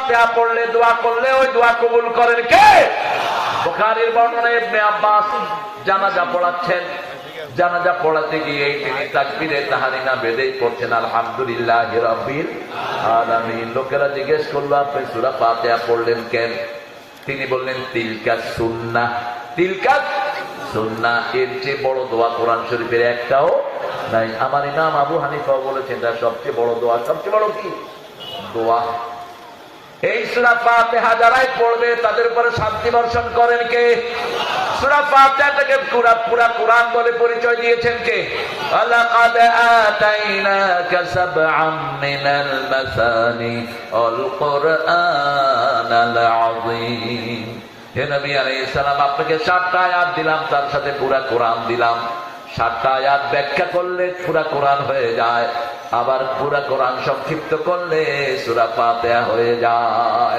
ফাতিহা পড়লে দোয়া করলে ওই দোয়া কবুল করেন কে? বুখারীর বর্ণনা ইবনে আব্বাস জানাজা পড়াচ্ছেন, জানাজা পড়াতে গিয়ে তিনি তাকবীরে তাহরিমা বেঁধেই পড়ছেন আলহামদুলিল্লাহি রাব্বিল আলামিন। লোকেরা জিজ্ঞেস করলো আপনি সূরা ফাতিহা পড়লেন কেন? তিনি বললেন তিলকা সুন্নাহ, তিলকা সুন্নাহ, এর চেয়ে বড় দোয়া কোরআন শরীফের একটাও নাই। আমার ইমাম আবু হানিফা বলেছেন এটা সবচেয়ে বড় দোয়া। সবচেয়ে বড় কি দোয়া? এই সূরা ফাতিহা যারাই পড়বে তাদের উপরে শান্তি বর্ষণ করেন কে? সূরা ফাতিহাটাকে পুরা কোরআন বলে পরিচয় দিয়েছেন কে? ওয়ালাকাদ আতাইনাকা সাবআম মিনাল মাসানি ওয়াল কুরআনাল আযীম। হে নবী আলাইহিস সালাম, আপনাকে 7টা আয়াত দিলাম, তার সাথে পুরা কোরআন দিলাম। 7টা আয়াত ব্যাখ্যা করলে পুরা কোরআন হয়ে যায়, আবার পুরা কোরআন সংক্ষিপ্ত করলে সূরা ফাতিহা হয়ে যায়।